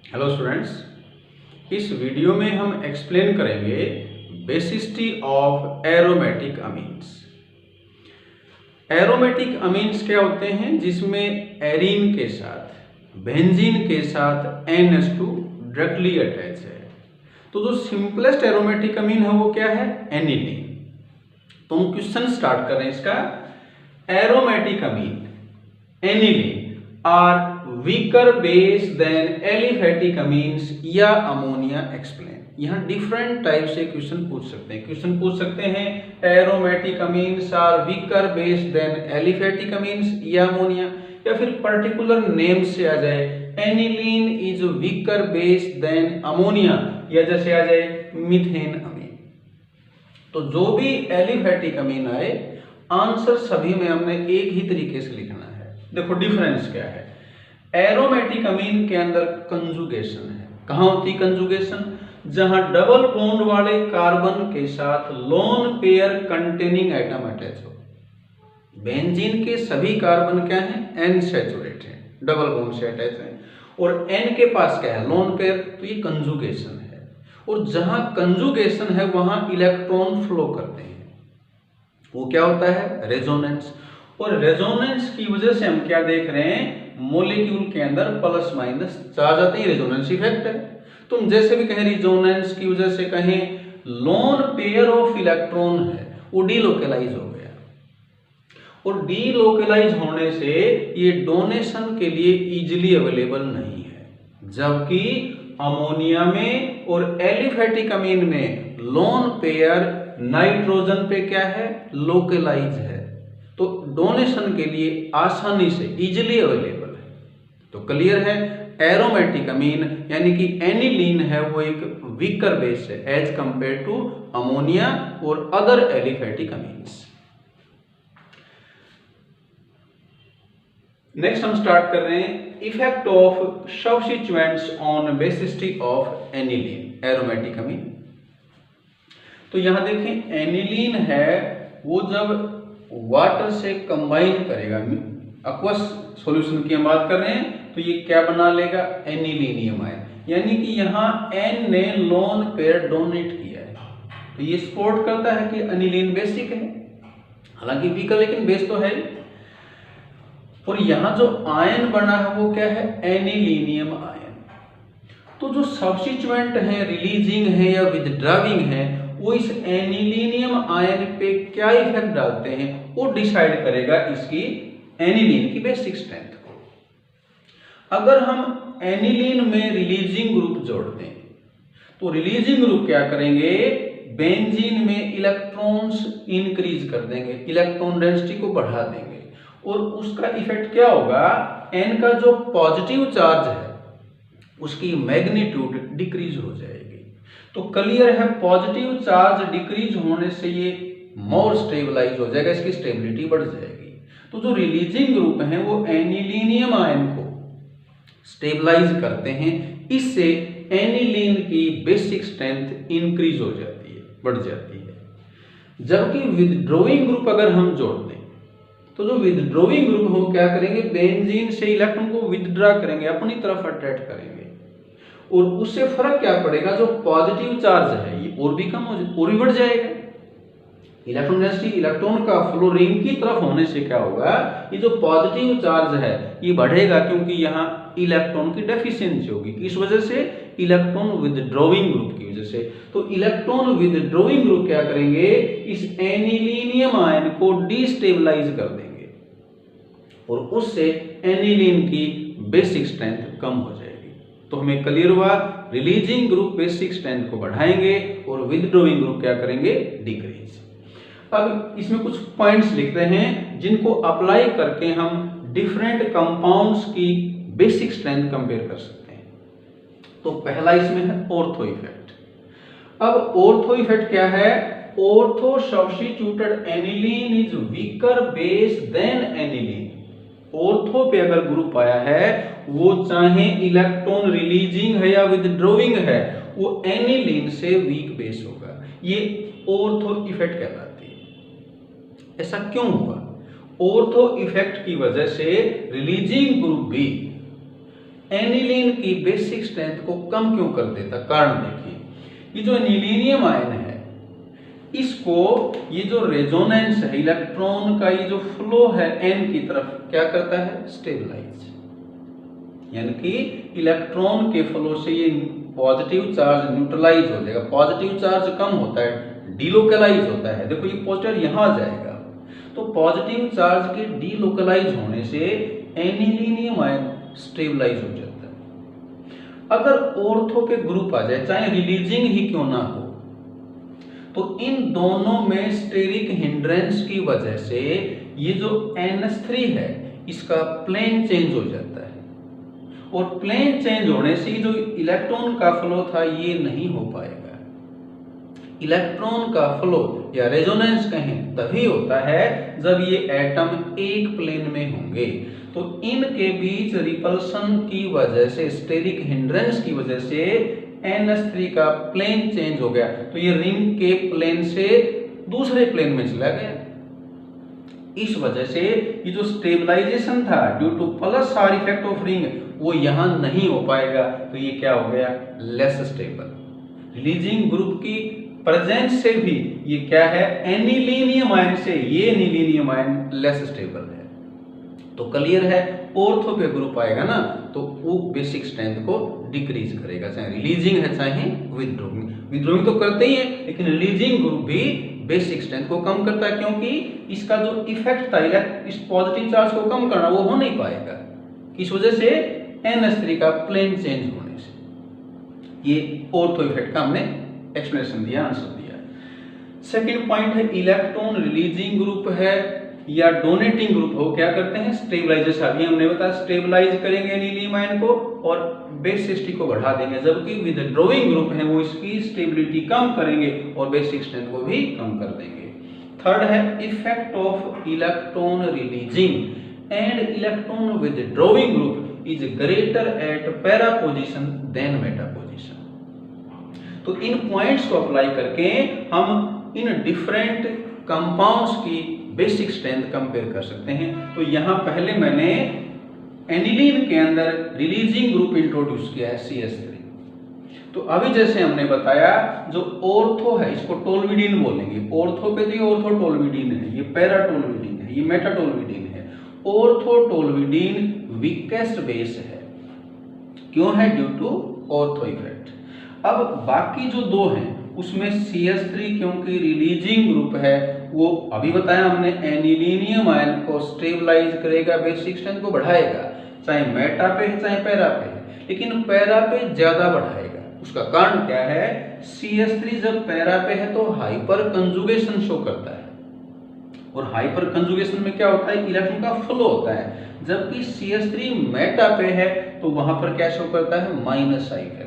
Hello students, इस video में हम एक्सप्लेन करेंगे basicity of aromatic amines. Aromatic amines क्या होते हैं? जिसमें एरीन के साथ बेंजीन के साथ NH2 डायरेक्टली अटैच है। तो जो सिंपलेस्ट एरोमेटिक अमीन है वो क्या है? एनिलीन। तो हम क्वेश्चन स्टार्ट कर रहे हैं इसका। Aromatic amine aniline are weaker base than aliphatic amines या अमोनिया एक्सप्लेन। यहाँ डिफरेंट टाइप से क्वेश्चन पूछ सकते हैं। क्वेश्चन पूछ सकते हैं aromatic amines are weaker base than aliphatic amines या अमोनिया, या फिर पर्टिकुलर नेम से आ जाए aniline is weaker base than ammonia, या जैसे आ जाए मीथेन अमीन। तो जो भी एलिफेटिक अमीन आए, आंसर सभी में हमने एक ही तरीके से लिखना है। देखो डिफरेंस क्या है। एरोमेटिक अमीन के अंदर कंजुगेशन है। कहां होती कंजुगेशन? जहां डबल बॉन्ड वाले कार्बन के साथ lone pair containing item attach हो। बेंजीन के सभी कार्बन क्या है? एन सैचुरेट है, डबल बॉन्ड से अटैच है। और एन के पास क्या है? Lone pair. तो ये कंजुगेशन है। और जहां कंजुगेशन है वहां इलेक्ट्रॉन फ्लो करते हैं। वो क्या होता है? रेजोनेंस। और रेजोनेंस की वजह से हम क्या देख रहे हैं? मॉलिक्यूल के अंदर प्लस माइनस चार्ज आते हैं। रेजोनेंस इफेक्ट है। तुम जैसे भी कहें रेजोनेंस की वजह से कहें लोन पेयर ऑफ इलेक्ट्रॉन है वो डीलोकलाइज हो गया। और डीलोकलाइज होने से ये डोनेशन के लिए इजीली अवेलेबल नहीं है। जबकि अमोनिया में और एलिफेटिक अमीन में लोन पेयर नाइट्रोजन पे क्या है? लोकलाइज है। तो डोनेशन के लिए आसानी से इजीली अवेलेबल है। तो क्लियर है, एरोमेटिक अमीन यानी कि एनिलीन है वो एक वीकर बेस है एज कंपेयर टू अमोनिया और अदर एलिफेटिक अमीन्स। नेक्स्ट हम स्टार्ट कर रहे हैं effect of substituents on basicity of aniline aromatic amine. तो यहां देखें एनिलीन है वो जब वाटर से कंबाइन करेगा, एक्वस सॉल्यूशन की हम बात कर रहे हैं, तो ये क्या बना लेगा? Anilinium ion. यानी कि यहाँ एन ने लोन पेयर डोनेट किया है, तो ये सपोर्ट करता है कि एनिलीन बेसिक है, हालांकि वीकर लेकिन बेस तो है। और यहाँ जो आयन बना है वो क्या है? Anilinium ion. तो जो सब्स्टिट्यूएंट है, रिलीजिंग है या विथड्राविंग है, वो इस एनिलीनियम आयन पे क्या इफेक्ट डालते हैं वो डिसाइड करेगा इसकी एनिलीन की बेसिक स्ट्रेंथ को। अगर हम एनिलीन में रिलीजिंग ग्रुप जोड़ दें तो रिलीजिंग ग्रुप क्या करेंगे? बेंजीन में इलेक्ट्रॉन्स इंक्रीज कर देंगे, इलेक्ट्रॉन डेंसिटी को बढ़ा देंगे। और उसका इफेक्ट क्या होगा? एन का जो पॉजिटिव चार्ज है उसकी मैग्नीट्यूड डिक्रीज हो जाएगी। तो क्लियर है, पॉजिटिव चार्ज डिक्रीज होने से ये मोर स्टेबलाइज हो जाएगा, इसकी स्टेबिलिटी बढ़ जाएगी। तो जो रिलीजिंग ग्रुप हैं वो एनिलीनियम आयन को स्टेबलाइज करते हैं, इससे एनिलीन की बेसिक स्ट्रेंथ इंक्रीज हो जाती है, बढ़ जाती है। जबकि विथड्रॉइंग ग्रुप अगर हम जोड़ दें तो जो विथड्रॉइंग ग्रुप हो क्या करेंगे? बेंजीन से इलेक्ट्रॉन को विथड्रॉ करेंगे, अपनी तरफ अट्रैक्ट करेंगे। और उससे फर्क क्या पड़ेगा? जो पॉजिटिव चार्ज है ये और भी कम हो जाए, और भी बढ़ जाएगा। इलेक्ट्रॉन डेंसिटी, इलेक्ट्रॉन का फ्लो रिंग की तरफ होने से क्या होगा? ये जो पॉजिटिव चार्ज है ये बढ़ेगा, क्योंकि यहाँ इलेक्ट्रॉन की डेफिशिएंसी होगी। इस वजह से इलेक्ट्रॉन विथड्रॉइंग ग्रुप की वजह से। तो इलेक्ट्रॉन विथड्रॉइंग ग्रुप क्या करेंगे? इस एनिलीनियम आयन को डिस्टेबलाइज कर देंगे और उससे एनिलीन की बेसिक स्ट्रेंथ कम हो जाएगी। तो हमें क्लियर हुआ, रिलीजिंग ग्रुप बेसिक स्ट्रेंथ को बढ़ाएंगे और विथड्रॉइंग ग्रुप क्या करेंगे? डिक्रीज। अब इसमें कुछ पॉइंट्स लिखते हैं जिनको अप्लाई करके हम डिफरेंट कंपाउंड्स की बेसिक स्ट्रेंथ कंपेयर कर सकते हैं। तो पहला इसमें है ऑर्थो इफेक्ट। अब ऑर्थो इफेक्ट क्या है? Ortho substituted aniline is weaker base than aniline. Ortho पे अगर ग्रुप आया है वो चाहे इलेक्ट्रॉन रिलीजिंग है या विथड्रॉइंग है, वो एनिलीन से वीक बेस होगा। ये ऑर्थो इफेक्ट कहलाती है। ऐसा क्यों हुआ? ऑर्थो इफेक्ट की वजह से रिलीजिंग ग्रुप भी एनिलीन की बेसिक स्ट्रेंथ को कम क्यों कर देता? कारण देखिए, ये जो एनिलीनियम आयन है इसको ये जो रेजोनेंस है इलेक्ट्रॉन का, ये जो फ्लो है एन की तरफ क्या करता है? स्टेबलाइज, यानी कि इलेक्ट्रॉन के फ्लो से ये पॉजिटिव चार्ज न्यूट्रलाइज हो जाएगा। पॉजिटिव चार्ज कम होता है, डीलोकलाइज होता है। देखो ये पॉजिटिव यहां जाएगा, तो पॉजिटिव चार्ज के डीलोकलाइज होने से एनिलीनियम आयन स्टेबलाइज हो जाता है। अगर ऑर्थो के ग्रुप आ जाए, चाहे रिलीजिंग ही क्यों ना हो, तो इन दोनों में स्टेरिक हिंड्रेंस की वजह से ये जो NH3 है इसका प्लेन चेंज हो जाता है, और प्लेन चेंज होने से जो इलेक्ट्रॉन का फ्लो था ये नहीं हो पाएगा। इलेक्ट्रॉन का फ्लो या रेजोनेंस कहें तभी होता है जब ये एटम एक प्लेन में होंगे। तो इनके बीच रिपल्सन की वजह से, स्टेरिक हिंड्रेंस की वजह से NH3 का प्लेन चेंज हो गया, तो ये रिंग के प्लेन से दूसरे प्लेन में चला गया। इस वजह से ये जो स्टेबलाइजेशन था due two plus are effect of ring वो यहां नहीं हो पाएगा, तो ये क्या हो गया? Less stable. रिलीजिंग ग्रुप की प्रेजेंस से भी ये क्या है? एनिलीनियम आयन से ये एनिलीनियम आयन लेस स्टेबल है। तो क्लियर है, ऑर्थो पे ग्रुप आएगा ना तो वो बेसिक स्ट्रेंथ को डिक्रीज करेगा, चाहे रिलीजिंग है चाहे विथड्रॉइंग। विथड्रॉइंग तो करते ही है, लेकिन रिलीजिंग ग्रुप भी बेसिक स्ट्रेंथ को कम करता है, क्योंकि इसका जो इफेक्ट था इस पॉजिटिव चार्ज को कम करना वो हो नहीं पाएगा। किस वजह से? NH3 का प्लेन चेंज होने से। ये ऑर्थो इफेक्ट का हमने एक्सप्लेनेशन दिया, आंसर दिया। सेकंड पॉइंट है इलेक्ट्रॉन रिलीजिंग ग्रुप है या डोनेटिंग ग्रुप हो, क्या करते हैं? स्टेबलाइजेशन। अभी हमने बताया स्टेबलाइज करेंगे एनिलियम आयन को और बेसिसिटी को बढ़ा देंगे, जबकि विथड्रॉइंग ग्रुप है वो इसकी स्टेबिलिटी कम करेंगे और बेसिक स्ट्रेंथ को भी कम कर देंगे। थर्ड है effect of electron releasing and electron withdrawing group is greater at para position than meta position. तो इन पॉइंट्स को अप्लाई करके हम इन डिफरेंट कंपाउंड्स की बेसिक स्ट्रेंथ कंपेयर कर सकते हैं। तो यहां पहले मैंने एनिलीन के अंदर रिलीजिंग ग्रुप इंट्रोड्यूस किया है CH3। तो अभी जैसे हमने बताया जो ऑर्थो है इसको टोल्विडीन बोलेंगे। ऑर्थो पे जो ऑर्थो टोल्विडीन है, ये पैरा टोल्विडीन है, ये मेटा टोल्विडीन है। ऑर्थो टोल्विडीन वीकेस्ट बेस है, क्यों है? Due to ortho effect. अब बाकी जो दो हैं उसमें CH3 क्योंकि रिलीजिंग ग्रुप है, वो अभी बताया हमने एनिलीनियम आयन को स्टेबलाइज करेगा, बेसिक स्ट्रेंथ को बढ़ाएगा, चाहे मेटा पे है चाहे पैरा पे है, लेकिन पैरा पे ज्यादा बढ़ाएगा। उसका कारण क्या है? CH3 जब पैरा पे है तो हाइपर कंजुगेशन शो करता है, और हाइपर कंजुगेशन में क्या होता है? इलेक्ट्रॉन का फ्लो होता है। जबकि CH3 मेटा पे है तो वहां पर क्या शो करता है? Minus I effect.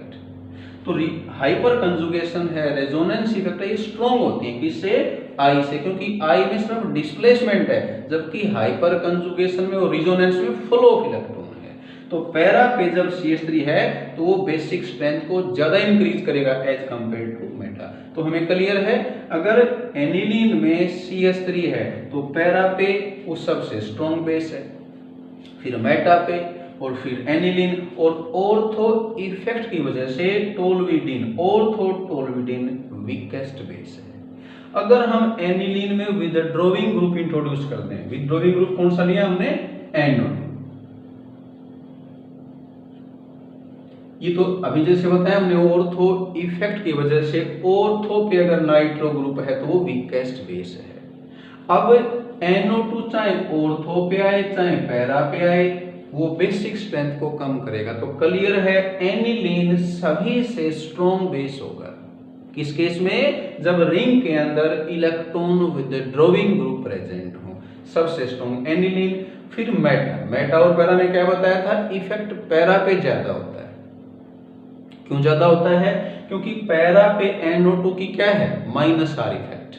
तो हाइपर कंजुगेशन है, रेजोनेंस इफेक्ट है, ये स्ट्रॉन्ग होती है। किससे? आई से, क्योंकि आई में सिर्फ डिस्प्लेसमेंट है, जबकि हाइपर कंजुगेशन में और रेजोनेंस में फ्लो ऑफ इलेक्ट्रॉन है। तो पैरा पे जब CH3 है तो वो बेसिक स्ट्रेंथ को ज्यादा इंक्रीज करेगा एज कंपेयर टू मेटा। तो हमें क्लियर है, अगर एनिलीन में CH3 है तो पैरा पे वो सबसे स्ट्रॉन्ग बेस है, फिर मेटा पे और फिर एनिलीन, और ऑर्थो इफेक्ट की वजह से टोल्विडीन, ऑर्थो टोल्विडीन वीकेस्ट बेस है। अगर हम एनिलीन में विथड्रॉइंग ग्रुप इंट्रोड्यूस करते हैं, विथड्रॉइंग ग्रुप कौन सा लिया हमने? NO2। ये तो अभी जैसे बताया हमने ऑर्थो इफेक्ट की वजह से ऑर्थो पे अगर नाइट्रो ग्रुप है तो वो वीकेस्ट बेस है। अब NO2 चाहे ऑर्थो पे आए चाहे पैरा पे आए वो बेसिक स्ट्रेंथ को कम करेगा। तो क्लियर है एनिलीन सभी से स्ट्रॉन्ग बेस होगा। किस केस में? जब रिंग के अंदर इलेक्ट्रॉन विथड्रॉइंग ग्रुप प्रेजेंट हो, सबसे स्ट्रॉन्ग एनिलीन। फिर मेटा, मेटा और पैरा में क्या बताया था? इफेक्ट पैरा पे ज्यादा होता है। क्यों ज्यादा होता है? क्योंकि पैरा पे NO2 की क्या है? माइनस आर इफेक्ट,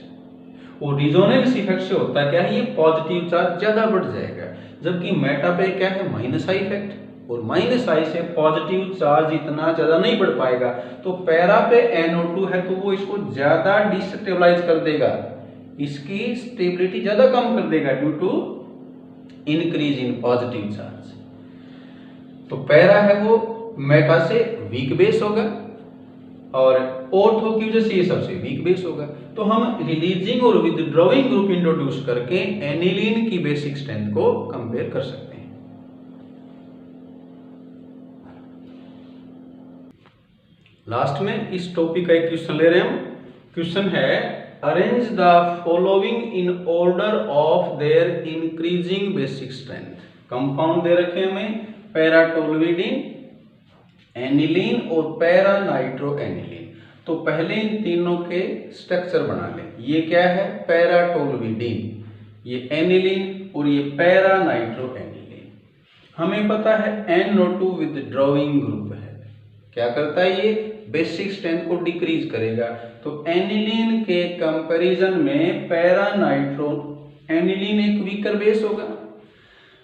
और रिजोनेंस इफेक्ट से होता क्या है? ये पॉजिटिव चार्ज ज्यादा बढ़ जाएगा, जबकि मेटा पे क्या है? माइनस आई इफेक्ट, और माइनस आई से पॉजिटिव चार्ज इतना ज्यादा नहीं बढ़ पाएगा। तो पैरा पे NO2 है तो वो इसको ज्यादा डिस्टेबलाइज कर देगा, इसकी स्टेबिलिटी ज्यादा कम कर देगा due to increase in positive charge. तो पैरा है वो मेटा से वीक बेस होगा और ऑर्थो की वजह से ये सबसे वीक बेस होगा। तो हम रिलीजिंग और विथड्रॉइंग ग्रुप इंट्रोड्यूस करके एनिलीन की बेसिक स्ट्रेंथ को कंपेयर कर सकते हैं। लास्ट में इस टॉपिक का एक क्वेश्चन ले रहे हैं हम। क्वेश्चन है arrange the following in order of their increasing basic strength. Compound दे रखे हमें पैराटोल्यूडिन, एनिलीन और पैरा नाइट्रो एनिलीन। तो पहले इन तीनों के स्ट्रक्चर बना लें। ये क्या है? पैराटोल्यूडिन, ये एनिलीन और ये पैरा नाइट्रो एनिलीन। हमें पता है NO2 विथड्रॉइंग ग्रुप है। क्या करता है? ये बेसिक स्ट्रेंथ को डिक्रीज करेगा। तो एनिलीन के कंपैरिजन में पैरा नाइट्रो एनिलीन एक वीकर बेस होगा,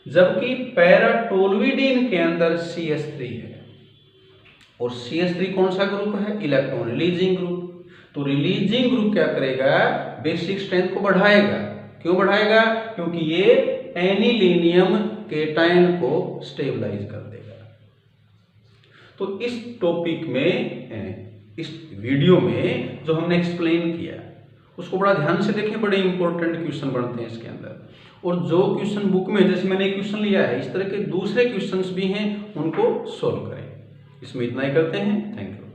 जबकि पैराटोल्यूडिन के अंदर CH3 है और CH3 कौन सा ग्रुप है? Electron releasing group. तो रिलीजिंग ग्रुप क्या करेगा? बेसिक स्ट्रेंथ को बढ़ाएगा। क्यों बढ़ाएगा? क्योंकि ये एनिलीनियम केटायन को स्टेबलाइज कर देगा। तो इस टॉपिक में, इस वीडियो में जो हमने एक्सप्लेन किया उसको बड़ा ध्यान से देखें। बड़े इंपॉर्टेंट क्वेश्चन बनते हैं इसके अंदर। और जो क्वेश्चन बुक में, जैसे मैंने एक क्वेश्चन लिया है, इस तरह के दूसरे क्वेश्चंस भी हैं, उनको सॉल्व करें। इसमें इतना ही करते हैं। Thank you.